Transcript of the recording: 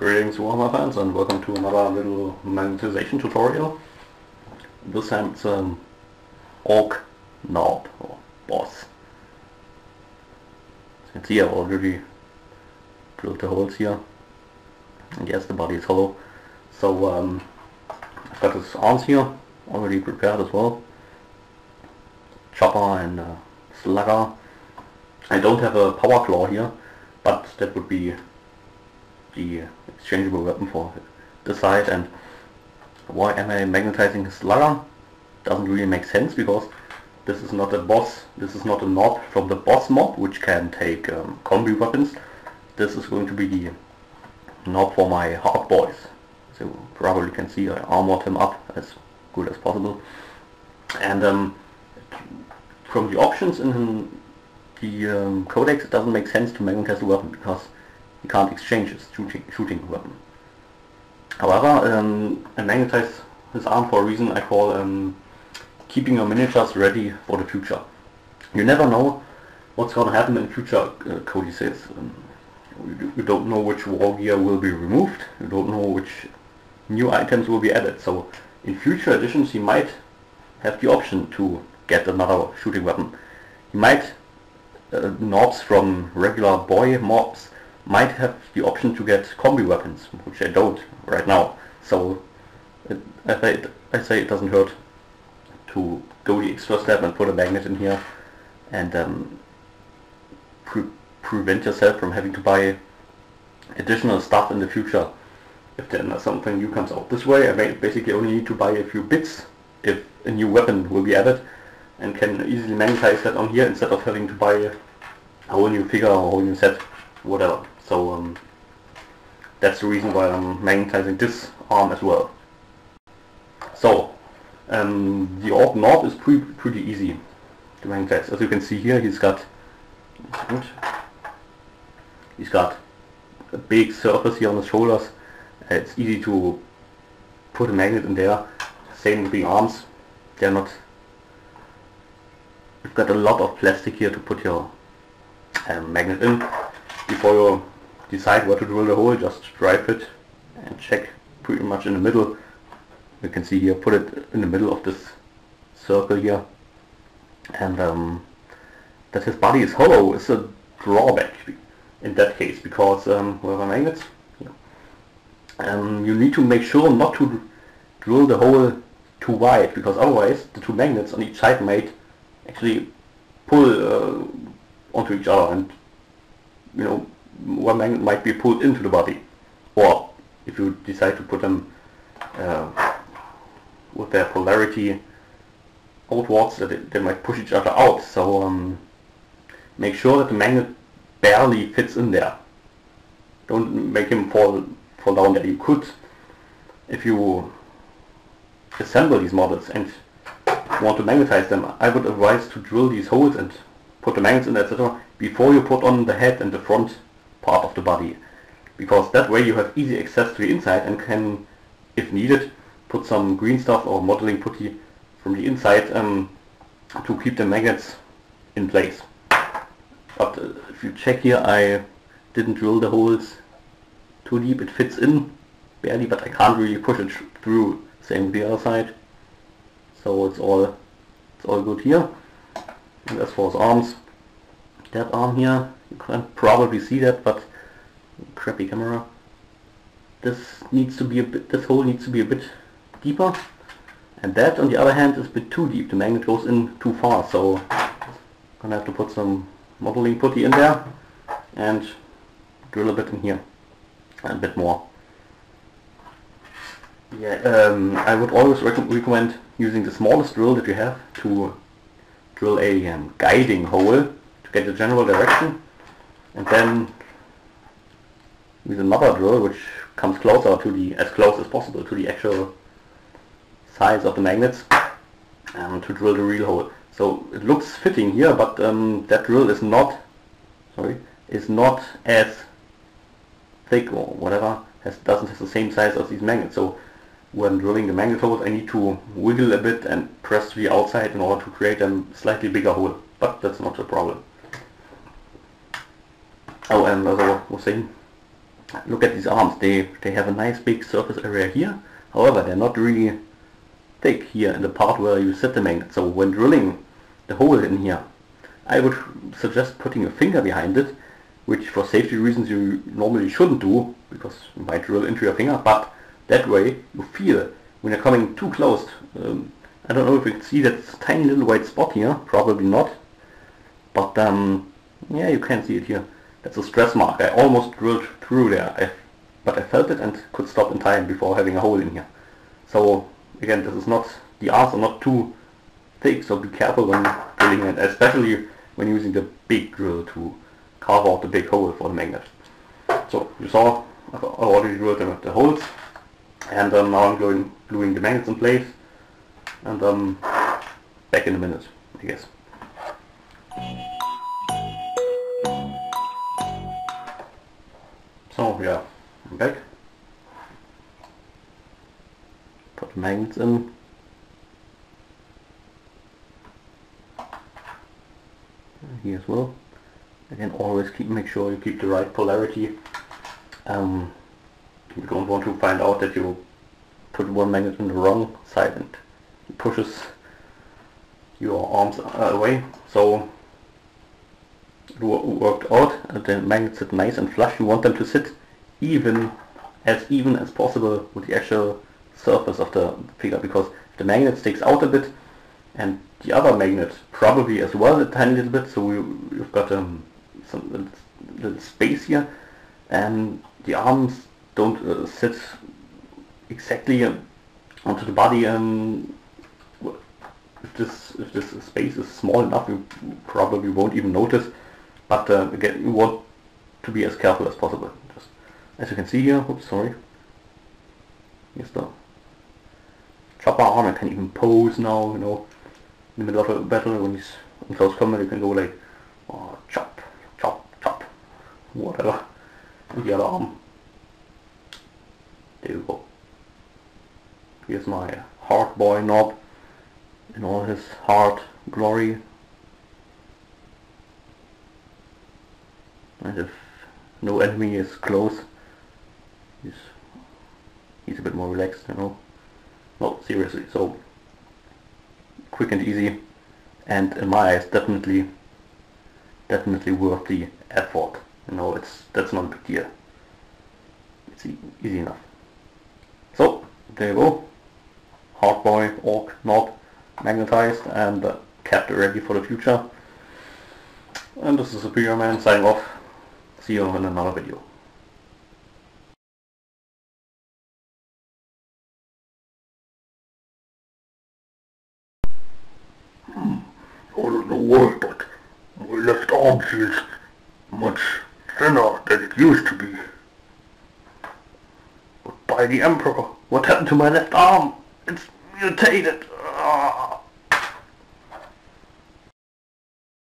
Greetings Warhammer fans and welcome to another little magnetization tutorial. This time it's Ork Nob or boss. As you can see, I've already drilled the holes here, and yes, the body is hollow. So I've got his arms here already prepared as well. Chopper and slugger. I don't have a power claw here, but that would be the exchangeable weapon for this side. And why am I magnetizing his slugger? Doesn't really make sense, because this is not a boss, this is not a knob from the boss mob which can take combi weapons. This is going to be the knob for my hard boys. So you probably can see I armored him up as good as possible. And from the options in the codex, it doesn't make sense to magnetize the weapon, because you can't exchange his shooting weapon. However, I magnetize his arm for a reason I call keeping your miniatures ready for the future. You never know what's going to happen in future codices. You don't know which war gear will be removed, you don't know which new items will be added. So in future editions you might have the option to get another shooting weapon. You might, knobs from regular boy mobs might have the option to get combi weapons, which I don't right now. So I say it doesn't hurt to go the extra step and put a magnet in here and prevent yourself from having to buy additional stuff in the future. If then something new comes out this way, I basically only need to buy a few bits if a new weapon will be added, and can easily magnetize that on here instead of having to buy a whole new figure or a whole new set, whatever. So that's the reason why I'm magnetizing this arm as well. So the Ork Nob is pretty easy to magnetize. As you can see here, he's got a big surface here on his shoulders. It's easy to put a magnet in there. Same with the arms. They're not. You've got a lot of plastic here to put your magnet in. Before you decide where to drill the hole, just drive it and check pretty much in the middle. You can see here, put it in the middle of this circle here, and that his body is hollow is a drawback in that case, because we have a magnet here. You need to make sure not to drill the hole too wide, because otherwise the two magnets on each side might actually pull onto each other, and you know, one magnet might be pulled into the body. Or if you decide to put them with their polarity outwards, that they might push each other out. So make sure that the magnet barely fits in there. Don't make him fall down there. You could, if you assemble these models and want to magnetize them, I would advise to drill these holes and put the magnets in, etc. before you put on the head and the front part of the body, because that way you have easy access to the inside and can, if needed, put some green stuff or modeling putty from the inside to keep the magnets in place. But if you check here, I didn't drill the holes too deep. It fits in barely, but I can't really push it through. Same with the other side. So it's all good here. And as for his arms, that arm here, you can't probably see that, but crappy camera. This hole needs to be a bit deeper, and that on the other hand is a bit too deep. The magnet goes in too far, so I'm gonna have to put some modeling putty in there and drill a bit in here, and a bit more. Yeah, I would always recommend using the smallest drill that you have to drill a guiding hole to get the general direction, and then with another drill which comes closer to as close as possible to the actual size of the magnets, to drill the real hole. So it looks fitting here, but that drill is not as thick or whatever, doesn't have the same size as these magnets. So when drilling the magnet holes, I need to wiggle a bit and press to the outside in order to create a slightly bigger hole, but that's not a problem. Oh, and as I was saying, look at these arms. They have a nice big surface area here. However, they're not really thick here in the part where you set the magnet. So when drilling the hole in here, I would suggest putting a finger behind it, which for safety reasons you normally shouldn't do, because you might drill into your finger, but that way you feel when you're coming too close. I don't know if you can see that tiny little white spot here, probably not, but yeah, you can see it here. That's a stress mark. I almost drilled through there, but I felt it and could stop in time before having a hole in here. So again, this is not, the arms are not too thick, so be careful when drilling it, especially when using the big drill to carve out the big hole for the magnet. So you saw I've already drilled the holes, and now I'm gluing the magnets in place, and back in a minute, I guess. So yeah, I'm back. Put the magnets in. Here as well. Again, always make sure you keep the right polarity. You don't want to find out that you put one magnet in the wrong side and it pushes your arms away. So it worked out, and the magnets sit nice and flush. You want them to sit even as possible with the actual surface of the figure, because if the magnet sticks out a bit, and the other magnet probably as well a tiny little bit, so you've got some little space here, and the arms don't sit exactly onto the body. If this space is small enough, you probably won't even notice. But again, you want to be as careful as possible. Just as you can see here. Oops, sorry. Here's the chopper arm. I can even pose now. You know, in the middle of a battle when he's in close combat, you can go like, oh, chop, chop, chop, whatever. And the other arm. There you go. Here's my hard boy Nob in all his hard glory. And if no enemy is close, he's a bit more relaxed, you know. No, seriously, so quick and easy, and in my eyes definitely worth the effort. You know, that's not a big deal. It's easy enough. So there you go. Hard boy Ork Nob magnetized and kept ready for the future. And this is Superior Man signing off. See you in another video. I don't know why, but my left arm feels much thinner than it used to be. But by the Emperor, what happened to my left arm? It's mutated.